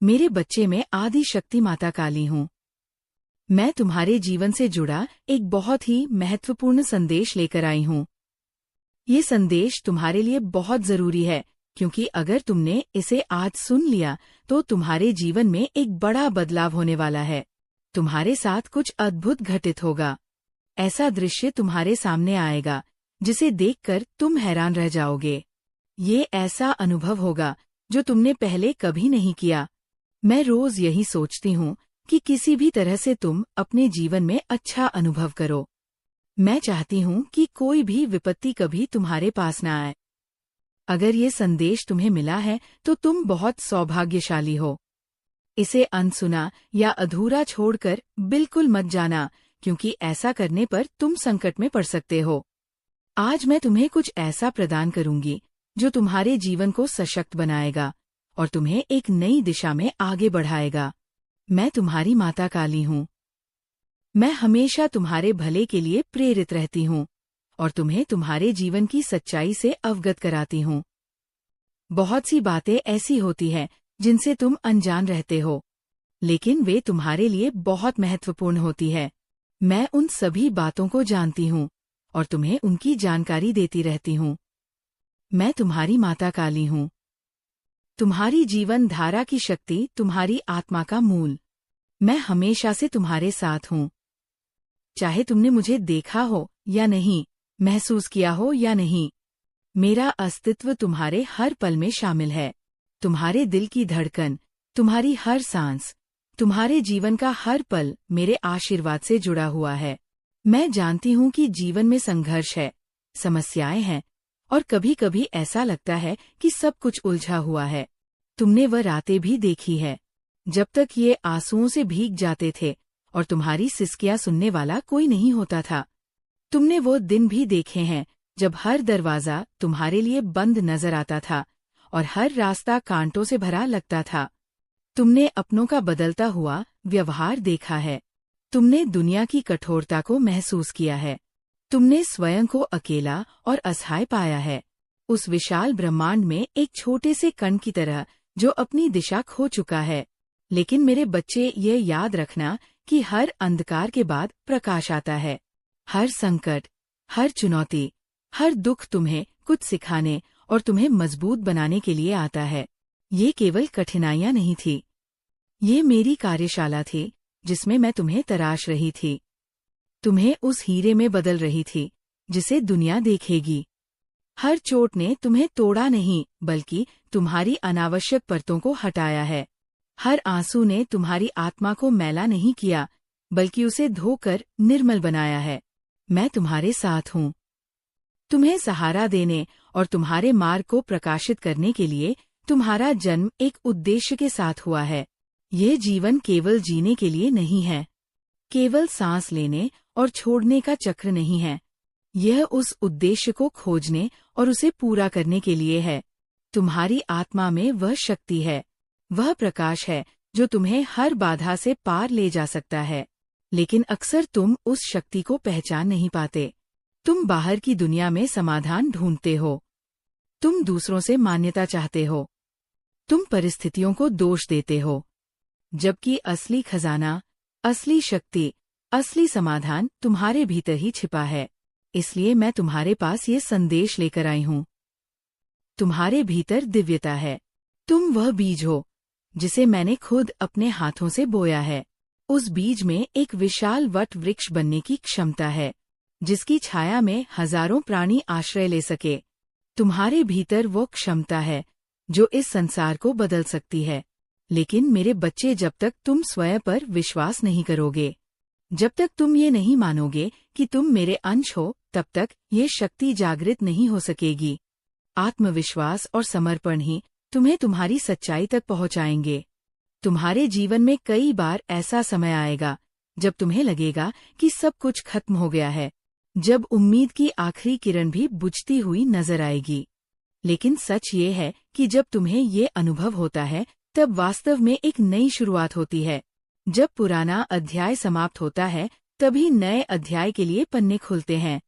मेरे बच्चे, मैं आदि शक्ति माता काली हूँ। मैं तुम्हारे जीवन से जुड़ा एक बहुत ही महत्वपूर्ण संदेश लेकर आई हूँ। ये संदेश तुम्हारे लिए बहुत जरूरी है, क्योंकि अगर तुमने इसे आज सुन लिया तो तुम्हारे जीवन में एक बड़ा बदलाव होने वाला है। तुम्हारे साथ कुछ अद्भुत घटित होगा। ऐसा दृश्य तुम्हारे सामने आएगा जिसे देखकर तुम हैरान रह जाओगे। ये ऐसा अनुभव होगा जो तुमने पहले कभी नहीं किया। मैं रोज यही सोचती हूँ कि किसी भी तरह से तुम अपने जीवन में अच्छा अनुभव करो। मैं चाहती हूँ कि कोई भी विपत्ति कभी तुम्हारे पास न आए। अगर ये संदेश तुम्हें मिला है तो तुम बहुत सौभाग्यशाली हो। इसे अनसुना या अधूरा छोड़कर बिल्कुल मत जाना, क्योंकि ऐसा करने पर तुम संकट में पड़ सकते हो। आज मैं तुम्हें कुछ ऐसा प्रदान करूंगी जो तुम्हारे जीवन को सशक्त बनाएगा और तुम्हें एक नई दिशा में आगे बढ़ाएगा। मैं तुम्हारी माता काली हूँ। मैं हमेशा तुम्हारे भले के लिए प्रेरित रहती हूँ और तुम्हें तुम्हारे जीवन की सच्चाई से अवगत कराती हूँ। बहुत सी बातें ऐसी होती हैं जिनसे तुम अनजान रहते हो, लेकिन वे तुम्हारे लिए बहुत महत्वपूर्ण होती है। मैं उन सभी बातों को जानती हूँ और तुम्हें उनकी जानकारी देती रहती हूँ। मैं तुम्हारी माता काली हूँ। तुम्हारी जीवन धारा की शक्ति, तुम्हारी आत्मा का मूल। मैं हमेशा से तुम्हारे साथ हूँ। चाहे तुमने मुझे देखा हो या नहीं, महसूस किया हो या नहीं, मेरा अस्तित्व तुम्हारे हर पल में शामिल है। तुम्हारे दिल की धड़कन, तुम्हारी हर सांस, तुम्हारे जीवन का हर पल मेरे आशीर्वाद से जुड़ा हुआ है। मैं जानती हूँ कि जीवन में संघर्ष है, समस्याएं हैं और कभी कभी ऐसा लगता है कि सब कुछ उलझा हुआ है। तुमने वह रातें भी देखी है जब तक ये आंसुओं से भीग जाते थे और तुम्हारी सिसकियां सुनने वाला कोई नहीं होता था। तुमने वो दिन भी देखे हैं जब हर दरवाजा तुम्हारे लिए बंद नजर आता था और हर रास्ता कांटों से भरा लगता था। तुमने अपनों का बदलता हुआ व्यवहार देखा है। तुमने दुनिया की कठोरता को महसूस किया है। तुमने स्वयं को अकेला और असहाय पाया है, उस विशाल ब्रह्मांड में एक छोटे से कण की तरह जो अपनी दिशा खो चुका है। लेकिन मेरे बच्चे, ये याद रखना कि हर अंधकार के बाद प्रकाश आता है। हर संकट, हर चुनौती, हर दुख तुम्हें कुछ सिखाने और तुम्हें मजबूत बनाने के लिए आता है। ये केवल कठिनाइयां नहीं थी, ये मेरी कार्यशाला थी जिसमें मैं तुम्हें तराश रही थी। तुम्हें उस हीरे में बदल रही थी जिसे दुनिया देखेगी। हर चोट ने तुम्हें तोड़ा नहीं, बल्कि तुम्हारी अनावश्यक परतों को हटाया है। हर आंसू ने तुम्हारी आत्मा को मैला नहीं किया, बल्कि उसे धोकर निर्मल बनाया है। मैं तुम्हारे साथ हूँ। तुम्हें सहारा देने और तुम्हारे मार्ग को प्रकाशित करने के लिए तुम्हारा जन्म एक उद्देश्य के साथ हुआ है। यह जीवन केवल जीने के लिए नहीं है, केवल सांस लेने और छोड़ने का चक्र नहीं है। यह उस उद्देश्य को खोजने और उसे पूरा करने के लिए है। तुम्हारी आत्मा में वह शक्ति है, वह प्रकाश है जो तुम्हें हर बाधा से पार ले जा सकता है। लेकिन अक्सर तुम उस शक्ति को पहचान नहीं पाते। तुम बाहर की दुनिया में समाधान ढूंढते हो, तुम दूसरों से मान्यता चाहते हो, तुम परिस्थितियों को दोष देते हो, जबकि असली खजाना, असली शक्ति, असली समाधान तुम्हारे भीतर ही छिपा है। इसलिए मैं तुम्हारे पास ये संदेश लेकर आई हूँ। तुम्हारे भीतर दिव्यता है। तुम वह बीज हो जिसे मैंने खुद अपने हाथों से बोया है। उस बीज में एक विशाल वट वृक्ष बनने की क्षमता है, जिसकी छाया में हजारों प्राणी आश्रय ले सके। तुम्हारे भीतर वो क्षमता है जो इस संसार को बदल सकती है। लेकिन मेरे बच्चे, जब तक तुम स्वयं पर विश्वास नहीं करोगे, जब तक तुम ये नहीं मानोगे कि तुम मेरे अंश हो, तब तक ये शक्ति जागृत नहीं हो सकेगी। आत्मविश्वास और समर्पण ही तुम्हें तुम्हारी सच्चाई तक पहुंचाएंगे। तुम्हारे जीवन में कई बार ऐसा समय आएगा जब तुम्हें लगेगा कि सब कुछ खत्म हो गया है, जब उम्मीद की आखिरी किरण भी बुझती हुई नजर आएगी। लेकिन सच ये है कि जब तुम्हें ये अनुभव होता है, तब वास्तव में एक नई शुरुआत होती है। जब पुराना अध्याय समाप्त होता है, तभी नए अध्याय के लिए पन्ने खुलते हैं।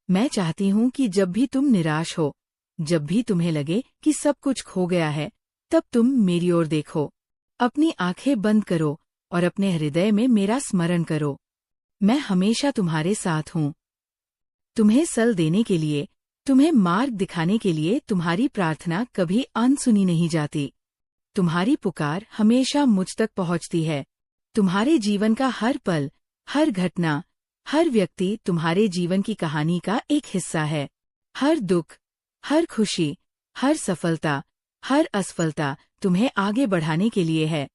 मैं चाहती हूँ कि जब भी तुम निराश हो, जब भी तुम्हें लगे कि सब कुछ खो गया है, तब तुम मेरी ओर देखो। अपनी आंखें बंद करो और अपने हृदय में मेरा स्मरण करो। मैं हमेशा तुम्हारे साथ हूँ। तुम्हें सल देने के लिए, तुम्हें मार्ग दिखाने के लिए तुम्हारी प्रार्थना कभी अनसुनी नहीं जाती। तुम्हारी पुकार हमेशा मुझ तक पहुँचती है। तुम्हारे जीवन का हर पल, हर घटना, हर व्यक्ति तुम्हारे जीवन की कहानी का एक हिस्सा है। हर दुख, हर खुशी, हर सफलता, हर असफलता तुम्हें आगे बढ़ाने के लिए है।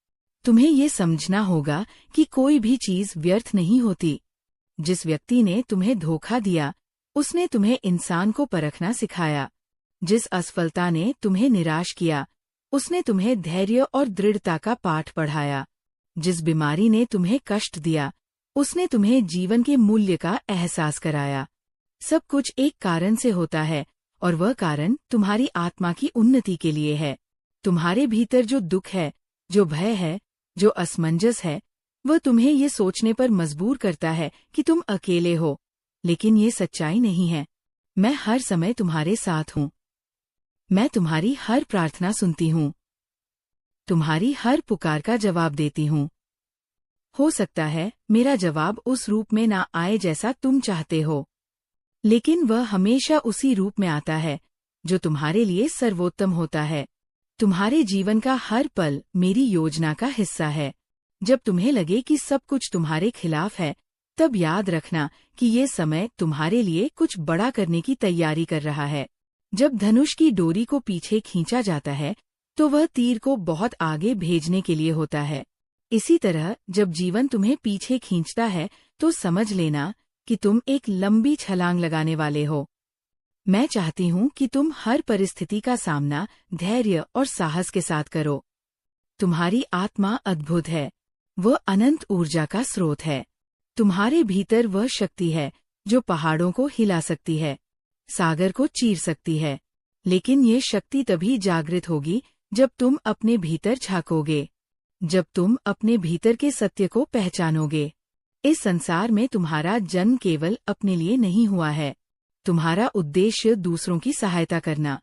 तुम्हें ये समझना होगा कि कोई भी चीज व्यर्थ नहीं होती। जिस व्यक्ति ने तुम्हें धोखा दिया, उसने तुम्हें इंसान को परखना सिखाया। जिस असफलता ने तुम्हें निराश किया, उसने तुम्हें धैर्य और दृढ़ता का पाठ पढ़ाया। जिस बीमारी ने तुम्हें कष्ट दिया, उसने तुम्हें जीवन के मूल्य का एहसास कराया। सब कुछ एक कारण से होता है, और वह कारण तुम्हारी आत्मा की उन्नति के लिए है। तुम्हारे भीतर जो दुख है, जो भय है, जो असमंजस है, वह तुम्हें ये सोचने पर मजबूर करता है कि तुम अकेले हो, लेकिन ये सच्चाई नहीं है। मैं हर समय तुम्हारे साथ हूँ। मैं तुम्हारी हर प्रार्थना सुनती हूँ। तुम्हारी हर पुकार का जवाब देती हूँ। हो सकता है मेरा जवाब उस रूप में ना आए जैसा तुम चाहते हो, लेकिन वह हमेशा उसी रूप में आता है जो तुम्हारे लिए सर्वोत्तम होता है। तुम्हारे जीवन का हर पल मेरी योजना का हिस्सा है। जब तुम्हें लगे कि सब कुछ तुम्हारे खिलाफ है, तब याद रखना कि ये समय तुम्हारे लिए कुछ बड़ा करने की तैयारी कर रहा है। जब धनुष की डोरी को पीछे खींचा जाता है, तो वह तीर को बहुत आगे भेजने के लिए होता है। इसी तरह जब जीवन तुम्हें पीछे खींचता है, तो समझ लेना कि तुम एक लंबी छलांग लगाने वाले हो। मैं चाहती हूँ कि तुम हर परिस्थिति का सामना धैर्य और साहस के साथ करो। तुम्हारी आत्मा अद्भुत है। वह अनंत ऊर्जा का स्रोत है। तुम्हारे भीतर वह शक्ति है जो पहाड़ों को हिला सकती है, सागर को चीर सकती है। लेकिन ये शक्ति तभी जागृत होगी जब तुम अपने भीतर झांकोगे, जब तुम अपने भीतर के सत्य को पहचानोगे। इस संसार में तुम्हारा जन्म केवल अपने लिए नहीं हुआ है। तुम्हारा उद्देश्य दूसरों की सहायता करना,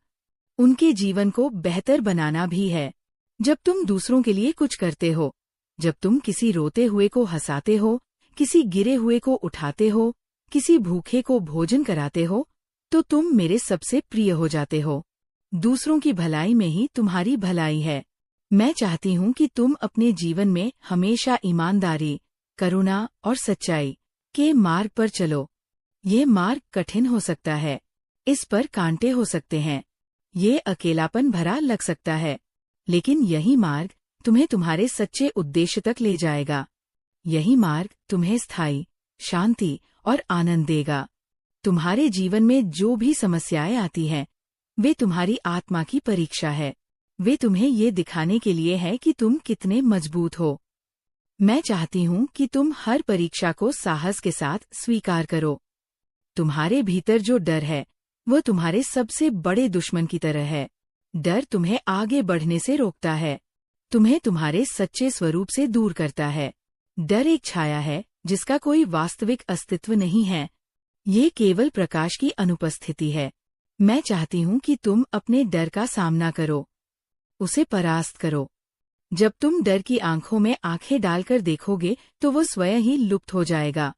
उनके जीवन को बेहतर बनाना भी है। जब तुम दूसरों के लिए कुछ करते हो, जब तुम किसी रोते हुए को हंसाते हो, किसी गिरे हुए को उठाते हो, किसी भूखे को भोजन कराते हो, तो तुम मेरे सबसे प्रिय हो जाते हो। दूसरों की भलाई में ही तुम्हारी भलाई है। मैं चाहती हूँ कि तुम अपने जीवन में हमेशा ईमानदारी, करुणा और सच्चाई के मार्ग पर चलो। ये मार्ग कठिन हो सकता है, इस पर कांटे हो सकते हैं, ये अकेलापन भरा लग सकता है, लेकिन यही मार्ग तुम्हें तुम्हारे सच्चे उद्देश्य तक ले जाएगा। यही मार्ग तुम्हें स्थायी शांति और आनंद देगा। तुम्हारे जीवन में जो भी समस्याएं आती हैं, वे तुम्हारी आत्मा की परीक्षा है। वे तुम्हें ये दिखाने के लिए है कि तुम कितने मजबूत हो। मैं चाहती हूँ कि तुम हर परीक्षा को साहस के साथ स्वीकार करो। तुम्हारे भीतर जो डर है, वह तुम्हारे सबसे बड़े दुश्मन की तरह है। डर तुम्हें आगे बढ़ने से रोकता है, तुम्हें तुम्हारे सच्चे स्वरूप से दूर करता है। डर एक छाया है जिसका कोई वास्तविक अस्तित्व नहीं है। ये केवल प्रकाश की अनुपस्थिति है। मैं चाहती हूँ कि तुम अपने डर का सामना करो, उसे परास्त करो। जब तुम डर की आंखों में आंखें डालकर देखोगे, तो वो स्वयं ही लुप्त हो जाएगा।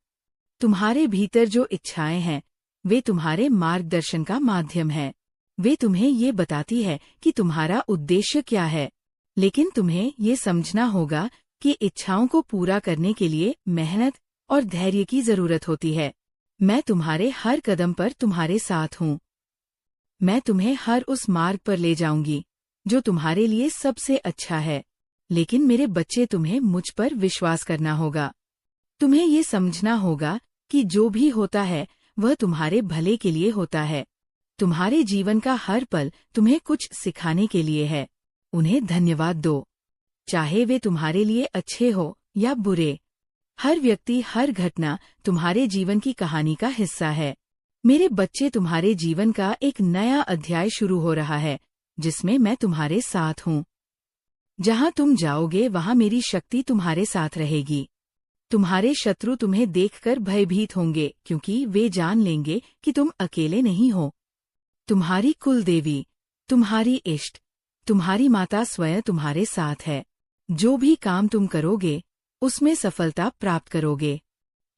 तुम्हारे भीतर जो इच्छाएं हैं, वे तुम्हारे मार्गदर्शन का माध्यम है। वे तुम्हें ये बताती है कि तुम्हारा उद्देश्य क्या है, लेकिन तुम्हें ये समझना होगा कि इच्छाओं को पूरा करने के लिए मेहनत और धैर्य की जरूरत होती है। मैं तुम्हारे हर कदम पर तुम्हारे साथ हूँ। मैं तुम्हें हर उस मार्ग पर ले जाऊंगी जो तुम्हारे लिए सबसे अच्छा है, लेकिन मेरे बच्चे, तुम्हें मुझ पर विश्वास करना होगा। तुम्हें ये समझना होगा कि जो भी होता है वह तुम्हारे भले के लिए होता है। तुम्हारे जीवन का हर पल तुम्हें कुछ सिखाने के लिए है। उन्हें धन्यवाद दो, चाहे वे तुम्हारे लिए अच्छे हो या बुरे। हर व्यक्ति, हर घटना तुम्हारे जीवन की कहानी का हिस्सा है। मेरे बच्चे, तुम्हारे जीवन का एक नया अध्याय शुरू हो रहा है, जिसमें मैं तुम्हारे साथ हूँ। जहाँ तुम जाओगे वहाँ मेरी शक्ति तुम्हारे साथ रहेगी। तुम्हारे शत्रु तुम्हें देखकर भयभीत होंगे, क्योंकि वे जान लेंगे कि तुम अकेले नहीं हो। तुम्हारी कुल देवी, तुम्हारी इष्ट, तुम्हारी माता स्वयं तुम्हारे साथ है। जो भी काम तुम करोगे उसमें सफलता प्राप्त करोगे,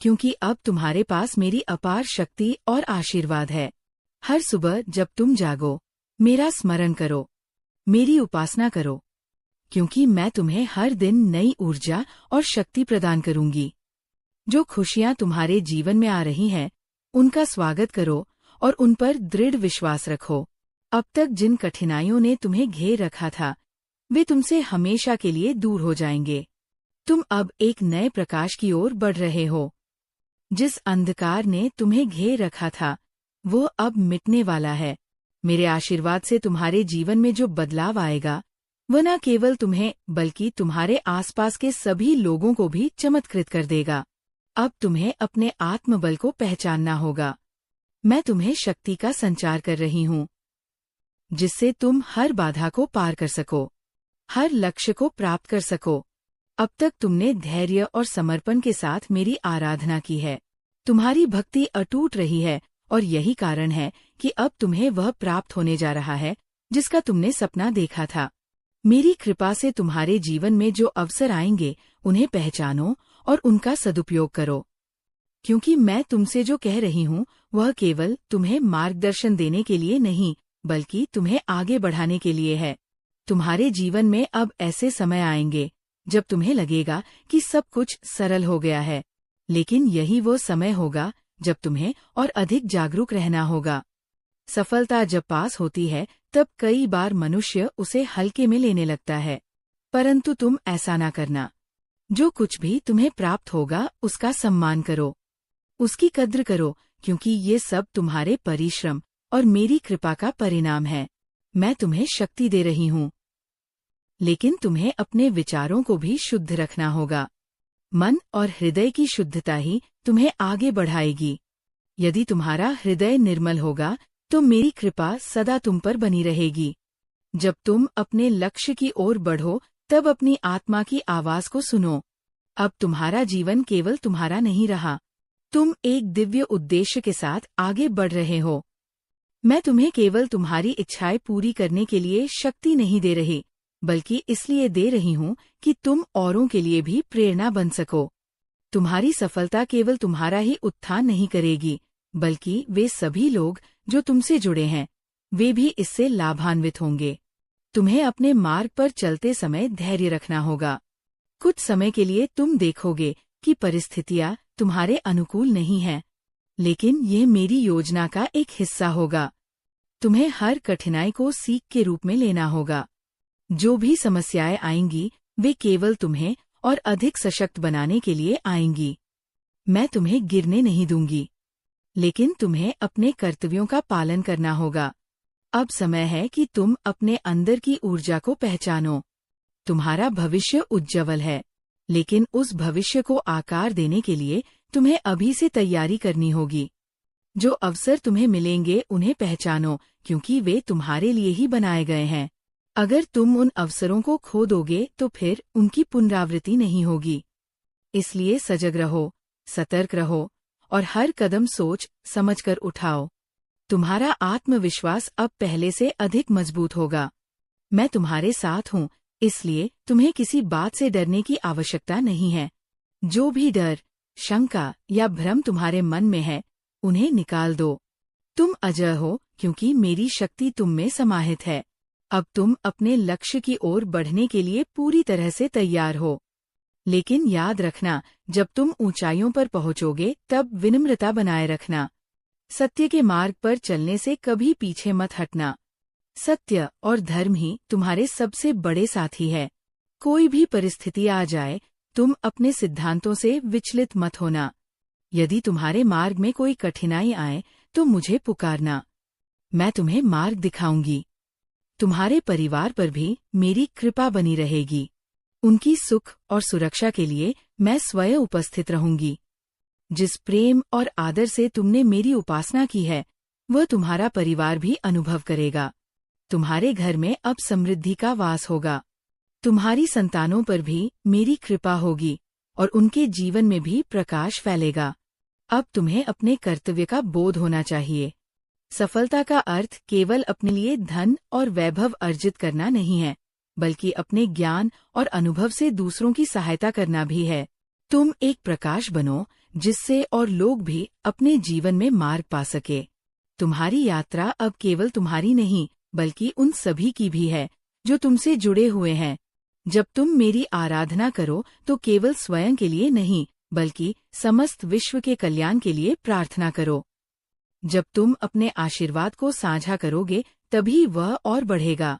क्योंकि अब तुम्हारे पास मेरी अपार शक्ति और आशीर्वाद है। हर सुबह जब तुम जागो, मेरा स्मरण करो, मेरी उपासना करो, क्योंकि मैं तुम्हें हर दिन नई ऊर्जा और शक्ति प्रदान करूंगी। जो खुशियां तुम्हारे जीवन में आ रही हैं, उनका स्वागत करो और उन पर दृढ़ विश्वास रखो। अब तक जिन कठिनाइयों ने तुम्हें घेर रखा था, वे तुमसे हमेशा के लिए दूर हो जाएंगे। तुम अब एक नए प्रकाश की ओर बढ़ रहे हो। जिस अंधकार ने तुम्हें घेर रखा था, वो अब मिटने वाला है। मेरे आशीर्वाद से तुम्हारे जीवन में जो बदलाव आएगा, वह न केवल तुम्हें बल्कि तुम्हारे आसपास के सभी लोगों को भी चमत्कृत कर देगा। अब तुम्हें अपने आत्मबल को पहचानना होगा। मैं तुम्हें शक्ति का संचार कर रही हूँ, जिससे तुम हर बाधा को पार कर सको, हर लक्ष्य को प्राप्त कर सको। अब तक तुमने धैर्य और समर्पण के साथ मेरी आराधना की है। तुम्हारी भक्ति अटूट रही है और यही कारण है कि अब तुम्हें वह प्राप्त होने जा रहा है जिसका तुमने सपना देखा था। मेरी कृपा से तुम्हारे जीवन में जो अवसर आएंगे, उन्हें पहचानो और उनका सदुपयोग करो, क्योंकि मैं तुमसे जो कह रही हूँ वह केवल तुम्हें मार्गदर्शन देने के लिए नहीं, बल्कि तुम्हें आगे बढ़ाने के लिए है। तुम्हारे जीवन में अब ऐसे समय आएंगे जब तुम्हें लगेगा कि सब कुछ सरल हो गया है, लेकिन यही वो समय होगा जब तुम्हें और अधिक जागरूक रहना होगा। सफलता जब पास होती है, तब कई बार मनुष्य उसे हल्के में लेने लगता है, परंतु तुम ऐसा ना करना। जो कुछ भी तुम्हें प्राप्त होगा, उसका सम्मान करो, उसकी कद्र करो, क्योंकि ये सब तुम्हारे परिश्रम और मेरी कृपा का परिणाम है। मैं तुम्हें शक्ति दे रही हूँ, लेकिन तुम्हें अपने विचारों को भी शुद्ध रखना होगा। मन और हृदय की शुद्धता ही तुम्हें आगे बढ़ाएगी। यदि तुम्हारा हृदय निर्मल होगा, तो मेरी कृपा सदा तुम पर बनी रहेगी। जब तुम अपने लक्ष्य की ओर बढ़ो, तब अपनी आत्मा की आवाज को सुनो। अब तुम्हारा जीवन केवल तुम्हारा नहीं रहा, तुम एक दिव्य उद्देश्य के साथ आगे बढ़ रहे हो। मैं तुम्हें केवल तुम्हारी इच्छाएं पूरी करने के लिए शक्ति नहीं दे रही, बल्कि इसलिए दे रही हूँ कि तुम औरों के लिए भी प्रेरणा बन सको। तुम्हारी सफलता केवल तुम्हारा ही उत्थान नहीं करेगी, बल्कि वे सभी लोग जो तुमसे जुड़े हैं, वे भी इससे लाभान्वित होंगे। तुम्हें अपने मार्ग पर चलते समय धैर्य रखना होगा। कुछ समय के लिए तुम देखोगे कि परिस्थितियां तुम्हारे अनुकूल नहीं हैं, लेकिन यह मेरी योजना का एक हिस्सा होगा। तुम्हें हर कठिनाई को सीख के रूप में लेना होगा। जो भी समस्याएं आएंगी, वे केवल तुम्हें और अधिक सशक्त बनाने के लिए आएंगी। मैं तुम्हें गिरने नहीं दूंगी, लेकिन तुम्हें अपने कर्तव्यों का पालन करना होगा। अब समय है कि तुम अपने अंदर की ऊर्जा को पहचानो। तुम्हारा भविष्य उज्ज्वल है, लेकिन उस भविष्य को आकार देने के लिए तुम्हें अभी से तैयारी करनी होगी। जो अवसर तुम्हें मिलेंगे, उन्हें पहचानो, क्योंकि वे तुम्हारे लिए ही बनाए गए हैं। अगर तुम उन अवसरों को खो दोगे, तो फिर उनकी पुनरावृत्ति नहीं होगी। इसलिए सजग रहो, सतर्क रहो और हर कदम सोच समझकर उठाओ। तुम्हारा आत्मविश्वास अब पहले से अधिक मजबूत होगा। मैं तुम्हारे साथ हूँ, इसलिए तुम्हें किसी बात से डरने की आवश्यकता नहीं है। जो भी डर, शंका या भ्रम तुम्हारे मन में है, उन्हें निकाल दो। तुम अजय हो, क्योंकि मेरी शक्ति तुम में समाहित है। अब तुम अपने लक्ष्य की ओर बढ़ने के लिए पूरी तरह से तैयार हो। लेकिन याद रखना, जब तुम ऊंचाइयों पर पहुंचोगे, तब विनम्रता बनाए रखना। सत्य के मार्ग पर चलने से कभी पीछे मत हटना। सत्य और धर्म ही तुम्हारे सबसे बड़े साथी है। कोई भी परिस्थिति आ जाए, तुम अपने सिद्धांतों से विचलित मत होना। यदि तुम्हारे मार्ग में कोई कठिनाई आए, तो मुझे पुकारना। मैं तुम्हें मार्ग दिखाऊंगी। तुम्हारे परिवार पर भी मेरी कृपा बनी रहेगी। उनकी सुख और सुरक्षा के लिए मैं स्वयं उपस्थित रहूंगी। जिस प्रेम और आदर से तुमने मेरी उपासना की है, वह तुम्हारा परिवार भी अनुभव करेगा। तुम्हारे घर में अब समृद्धि का वास होगा। तुम्हारी संतानों पर भी मेरी कृपा होगी और उनके जीवन में भी प्रकाश फैलेगा। अब तुम्हें अपने कर्तव्य का बोध होना चाहिए। सफलता का अर्थ केवल अपने लिए धन और वैभव अर्जित करना नहीं है, बल्कि अपने ज्ञान और अनुभव से दूसरों की सहायता करना भी है। तुम एक प्रकाश बनो जिससे और लोग भी अपने जीवन में मार्ग पा सके। तुम्हारी यात्रा अब केवल तुम्हारी नहीं, बल्कि उन सभी की भी है जो तुमसे जुड़े हुए हैं। जब तुम मेरी आराधना करो तो केवल स्वयं के लिए नहीं, बल्कि समस्त विश्व के कल्याण के लिए प्रार्थना करो। जब तुम अपने आशीर्वाद को साझा करोगे तभी वह और बढ़ेगा।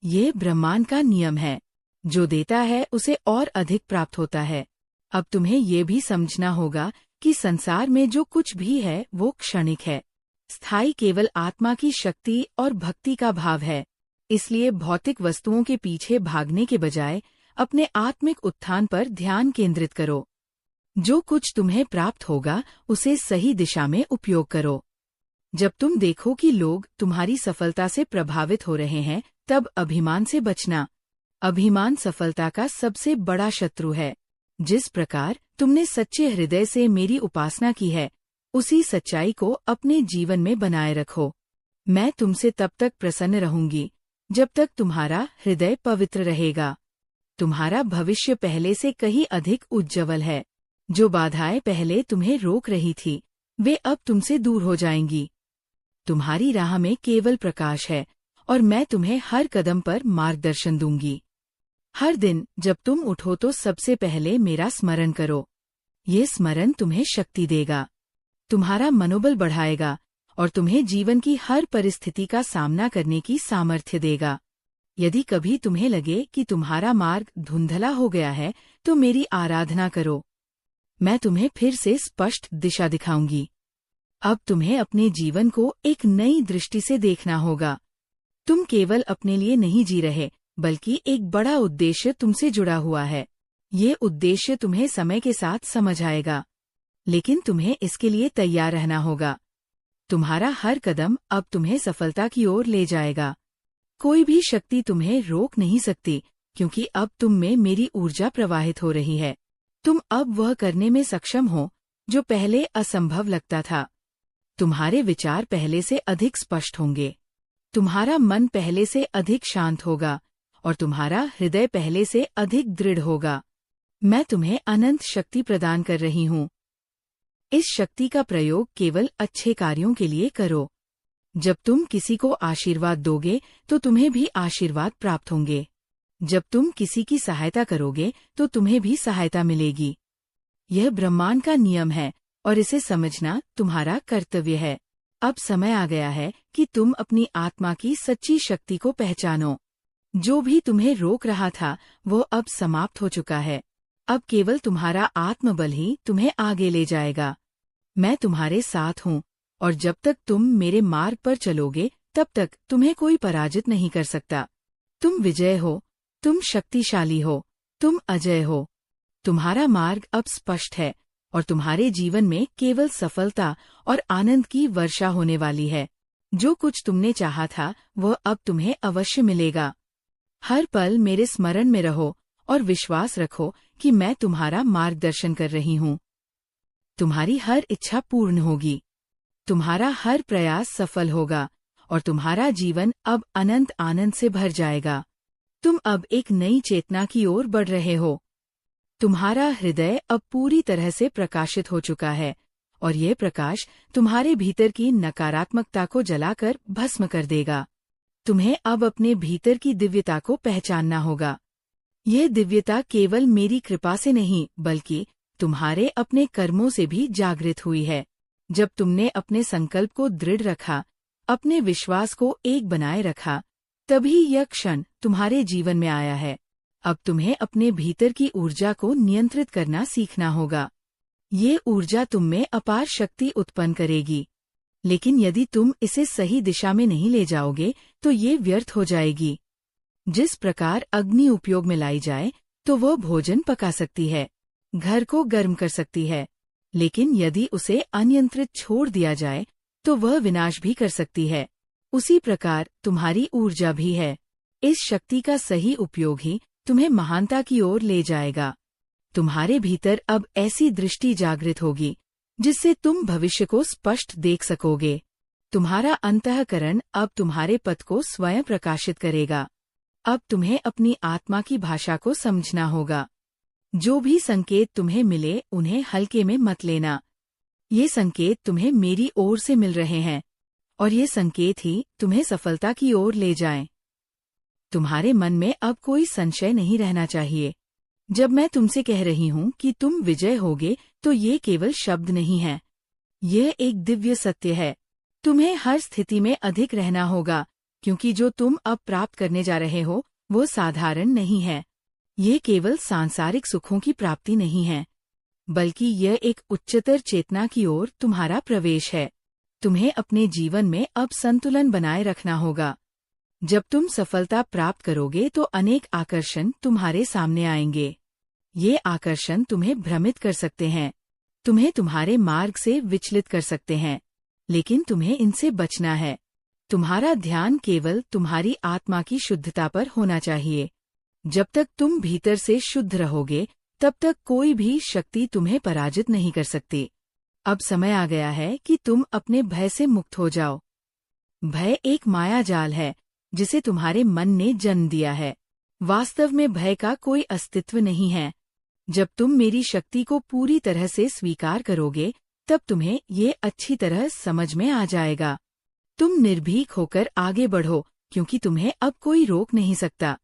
ये ब्रह्मांड का नियम है, जो देता है उसे और अधिक प्राप्त होता है। अब तुम्हें ये भी समझना होगा कि संसार में जो कुछ भी है वो क्षणिक है, स्थायी केवल आत्मा की शक्ति और भक्ति का भाव है। इसलिए भौतिक वस्तुओं के पीछे भागने के बजाय अपने आत्मिक उत्थान पर ध्यान केंद्रित करो। जो कुछ तुम्हें प्राप्त होगा उसे सही दिशा में उपयोग करो। जब तुम देखो कि लोग तुम्हारी सफलता से प्रभावित हो रहे हैं, तब अभिमान से बचना। अभिमान सफलता का सबसे बड़ा शत्रु है। जिस प्रकार तुमने सच्चे हृदय से मेरी उपासना की है, उसी सच्चाई को अपने जीवन में बनाए रखो। मैं तुमसे तब तक प्रसन्न रहूंगी जब तक तुम्हारा हृदय पवित्र रहेगा। तुम्हारा भविष्य पहले से कहीं अधिक उज्ज्वल है। जो बाधाएं पहले तुम्हें रोक रही थी, वे अब तुमसे दूर हो जाएंगी। तुम्हारी राह में केवल प्रकाश है और मैं तुम्हें हर कदम पर मार्गदर्शन दूंगी। हर दिन जब तुम उठो तो सबसे पहले मेरा स्मरण करो। ये स्मरण तुम्हें शक्ति देगा, तुम्हारा मनोबल बढ़ाएगा और तुम्हें जीवन की हर परिस्थिति का सामना करने की सामर्थ्य देगा। यदि कभी तुम्हें लगे कि तुम्हारा मार्ग धुंधला हो गया है, तो मेरी आराधना करो। मैं तुम्हें फिर से स्पष्ट दिशा दिखाऊंगी। अब तुम्हें अपने जीवन को एक नई दृष्टि से देखना होगा। तुम केवल अपने लिए नहीं जी रहे, बल्कि एक बड़ा उद्देश्य तुमसे जुड़ा हुआ है। ये उद्देश्य तुम्हें समय के साथ समझ आएगा, लेकिन तुम्हें इसके लिए तैयार रहना होगा। तुम्हारा हर कदम अब तुम्हें सफलता की ओर ले जाएगा। कोई भी शक्ति तुम्हें रोक नहीं सकती, क्योंकि अब तुम में मेरी ऊर्जा प्रवाहित हो रही है। तुम अब वह करने में सक्षम हो जो पहले असंभव लगता था। तुम्हारे विचार पहले से अधिक स्पष्ट होंगे, तुम्हारा मन पहले से अधिक शांत होगा और तुम्हारा हृदय पहले से अधिक दृढ़ होगा। मैं तुम्हें अनंत शक्ति प्रदान कर रही हूँ। इस शक्ति का प्रयोग केवल अच्छे कार्यों के लिए करो। जब तुम किसी को आशीर्वाद दोगे तो तुम्हें भी आशीर्वाद प्राप्त होंगे। जब तुम किसी की सहायता करोगे तो तुम्हें भी सहायता मिलेगी। यह ब्रह्मांड का नियम है और इसे समझना तुम्हारा कर्तव्य है। अब समय आ गया है कि तुम अपनी आत्मा की सच्ची शक्ति को पहचानो। जो भी तुम्हें रोक रहा था वो अब समाप्त हो चुका है। अब केवल तुम्हारा आत्मबल ही तुम्हें आगे ले जाएगा। मैं तुम्हारे साथ हूँ और जब तक तुम मेरे मार्ग पर चलोगे तब तक तुम्हें कोई पराजित नहीं कर सकता। तुम विजय हो, तुम शक्तिशाली हो, तुम अजय हो। तुम्हारा मार्ग अब स्पष्ट है और तुम्हारे जीवन में केवल सफलता और आनंद की वर्षा होने वाली है। जो कुछ तुमने चाहा था वह अब तुम्हें अवश्य मिलेगा। हर पल मेरे स्मरण में रहो और विश्वास रखो कि मैं तुम्हारा मार्गदर्शन कर रही हूँ। तुम्हारी हर इच्छा पूर्ण होगी, तुम्हारा हर प्रयास सफल होगा और तुम्हारा जीवन अब अनंत आनंद से भर जाएगा। तुम अब एक नई चेतना की ओर बढ़ रहे हो। तुम्हारा हृदय अब पूरी तरह से प्रकाशित हो चुका है और ये प्रकाश तुम्हारे भीतर की नकारात्मकता को जलाकर भस्म कर देगा। तुम्हें अब अपने भीतर की दिव्यता को पहचानना होगा। यह दिव्यता केवल मेरी कृपा से नहीं, बल्कि तुम्हारे अपने कर्मों से भी जागृत हुई है। जब तुमने अपने संकल्प को दृढ़ रखा, अपने विश्वास को एक बनाए रखा, तभी यह क्षण तुम्हारे जीवन में आया है। अब तुम्हें अपने भीतर की ऊर्जा को नियंत्रित करना सीखना होगा। ये ऊर्जा तुम में अपार शक्ति उत्पन्न करेगी, लेकिन यदि तुम इसे सही दिशा में नहीं ले जाओगे तो ये व्यर्थ हो जाएगी। जिस प्रकार अग्नि उपयोग में लाई जाए तो वह भोजन पका सकती है, घर को गर्म कर सकती है, लेकिन यदि उसे अनियंत्रित छोड़ दिया जाए तो वह विनाश भी कर सकती है। उसी प्रकार तुम्हारी ऊर्जा भी है। इस शक्ति का सही उपयोग ही तुम्हें महानता की ओर ले जाएगा। तुम्हारे भीतर अब ऐसी दृष्टि जागृत होगी जिससे तुम भविष्य को स्पष्ट देख सकोगे। तुम्हारा अंतःकरण अब तुम्हारे पथ को स्वयं प्रकाशित करेगा। अब तुम्हें अपनी आत्मा की भाषा को समझना होगा। जो भी संकेत तुम्हें मिले उन्हें हल्के में मत लेना। ये संकेत तुम्हें मेरी ओर से मिल रहे हैं, और ये संकेत ही तुम्हें सफलता की ओर ले जाएं। तुम्हारे मन में अब कोई संशय नहीं रहना चाहिए। जब मैं तुमसे कह रही हूँ कि तुम विजय होगे, तो ये केवल शब्द नहीं है, यह एक दिव्य सत्य है। तुम्हें हर स्थिति में अधिक रहना होगा, क्योंकि जो तुम अब प्राप्त करने जा रहे हो वो साधारण नहीं है। ये केवल सांसारिक सुखों की प्राप्ति नहीं है, बल्कि यह एक उच्चतर चेतना की ओर तुम्हारा प्रवेश है। तुम्हें अपने जीवन में अब संतुलन बनाए रखना होगा। जब तुम सफलता प्राप्त करोगे तो अनेक आकर्षण तुम्हारे सामने आएंगे। ये आकर्षण तुम्हें भ्रमित कर सकते हैं, तुम्हें तुम्हारे मार्ग से विचलित कर सकते हैं, लेकिन तुम्हें इनसे बचना है। तुम्हारा ध्यान केवल तुम्हारी आत्मा की शुद्धता पर होना चाहिए। जब तक तुम भीतर से शुद्ध रहोगे, तब तक कोई भी शक्ति तुम्हें पराजित नहीं कर सकती। अब समय आ गया है कि तुम अपने भय से मुक्त हो जाओ। भय एक माया जाल है जिसे तुम्हारे मन ने जन्म दिया है। वास्तव में भय का कोई अस्तित्व नहीं है। जब तुम मेरी शक्ति को पूरी तरह से स्वीकार करोगे, तब तुम्हें ये अच्छी तरह समझ में आ जाएगा। तुम निर्भीक होकर आगे बढ़ो, क्योंकि तुम्हें अब कोई रोक नहीं सकता।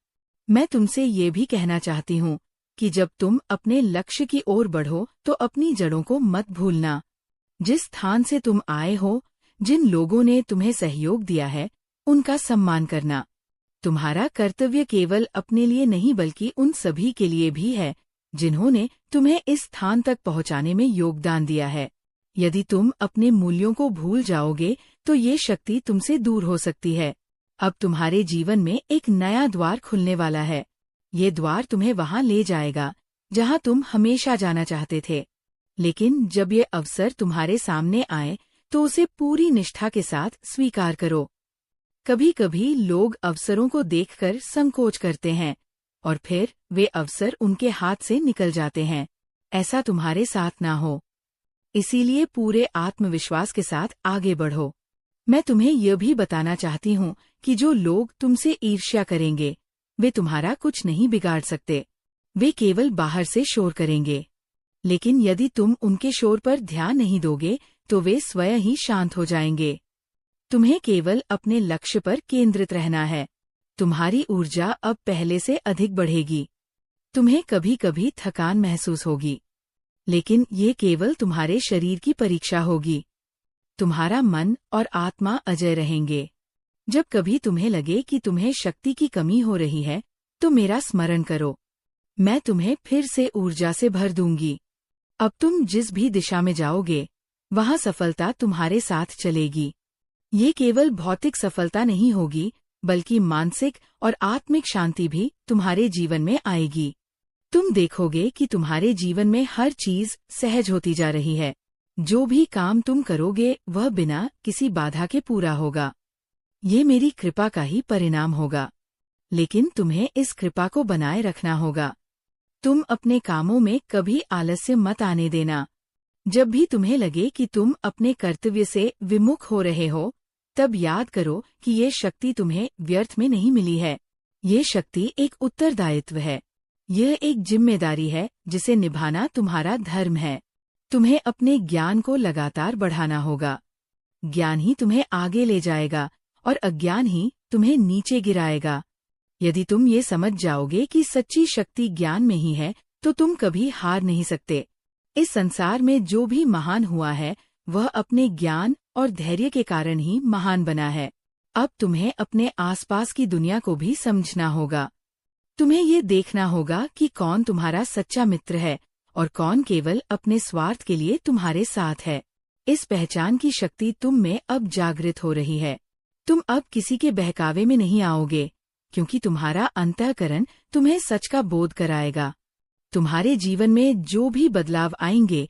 मैं तुमसे ये भी कहना चाहती हूँ कि जब तुम अपने लक्ष्य की ओर बढ़ो तो अपनी जड़ों को मत भूलना। जिस स्थान से तुम आए हो, जिन लोगों ने तुम्हें सहयोग दिया है, उनका सम्मान करना। तुम्हारा कर्तव्य केवल अपने लिए नहीं बल्कि उन सभी के लिए भी है जिन्होंने तुम्हें इस स्थान तक पहुंचाने में योगदान दिया है। यदि तुम अपने मूल्यों को भूल जाओगे तो ये शक्ति तुमसे दूर हो सकती है। अब तुम्हारे जीवन में एक नया द्वार खुलने वाला है। ये द्वार तुम्हें वहां ले जाएगा जहां तुम हमेशा जाना चाहते थे। लेकिन जब ये अवसर तुम्हारे सामने आए तो उसे पूरी निष्ठा के साथ स्वीकार करो। कभी कभी लोग अवसरों को देखकर संकोच करते हैं और फिर वे अवसर उनके हाथ से निकल जाते हैं। ऐसा तुम्हारे साथ ना हो, इसीलिए पूरे आत्मविश्वास के साथ आगे बढ़ो। मैं तुम्हें यह भी बताना चाहती हूँ कि जो लोग तुमसे ईर्ष्या करेंगे, वे तुम्हारा कुछ नहीं बिगाड़ सकते। वे केवल बाहर से शोर करेंगे, लेकिन यदि तुम उनके शोर पर ध्यान नहीं दोगे तो वे स्वयं ही शांत हो जाएंगे। तुम्हें केवल अपने लक्ष्य पर केंद्रित रहना है। तुम्हारी ऊर्जा अब पहले से अधिक बढ़ेगी। तुम्हें कभी कभी थकान महसूस होगी, लेकिन ये केवल तुम्हारे शरीर की परीक्षा होगी। तुम्हारा मन और आत्मा अजय रहेंगे। जब कभी तुम्हें लगे कि तुम्हें शक्ति की कमी हो रही है, तो मेरा स्मरण करो। मैं तुम्हें फिर से ऊर्जा से भर दूंगी। अब तुम जिस भी दिशा में जाओगे, वहां सफलता तुम्हारे साथ चलेगी। ये केवल भौतिक सफलता नहीं होगी, बल्कि मानसिक और आत्मिक शांति भी तुम्हारे जीवन में आएगी। तुम देखोगे कि तुम्हारे जीवन में हर चीज सहज होती जा रही है। जो भी काम तुम करोगे वह बिना किसी बाधा के पूरा होगा। ये मेरी कृपा का ही परिणाम होगा, लेकिन तुम्हें इस कृपा को बनाए रखना होगा। तुम अपने कामों में कभी आलस्य मत आने देना। जब भी तुम्हें लगे कि तुम अपने कर्तव्य से विमुख हो रहे हो, तब याद करो कि ये शक्ति तुम्हें व्यर्थ में नहीं मिली है। ये शक्ति एक उत्तरदायित्व है। यह एक जिम्मेदारी है जिसे निभाना तुम्हारा धर्म है। तुम्हें अपने ज्ञान को लगातार बढ़ाना होगा। ज्ञान ही तुम्हें आगे ले जाएगा और अज्ञान ही तुम्हें नीचे गिराएगा। यदि तुम ये समझ जाओगे कि सच्ची शक्ति ज्ञान में ही है, तो तुम कभी हार नहीं सकते। इस संसार में जो भी महान हुआ है, वह अपने ज्ञान और धैर्य के कारण ही महान बना है। अब तुम्हें अपने आसपास की दुनिया को भी समझना होगा। तुम्हें ये देखना होगा कि कौन तुम्हारा सच्चा मित्र है और कौन केवल अपने स्वार्थ के लिए तुम्हारे साथ है। इस पहचान की शक्ति तुम में अब जागृत हो रही है। तुम अब किसी के बहकावे में नहीं आओगे, क्योंकि तुम्हारा अंतःकरण तुम्हें सच का बोध कराएगा। तुम्हारे जीवन में जो भी बदलाव आएंगे,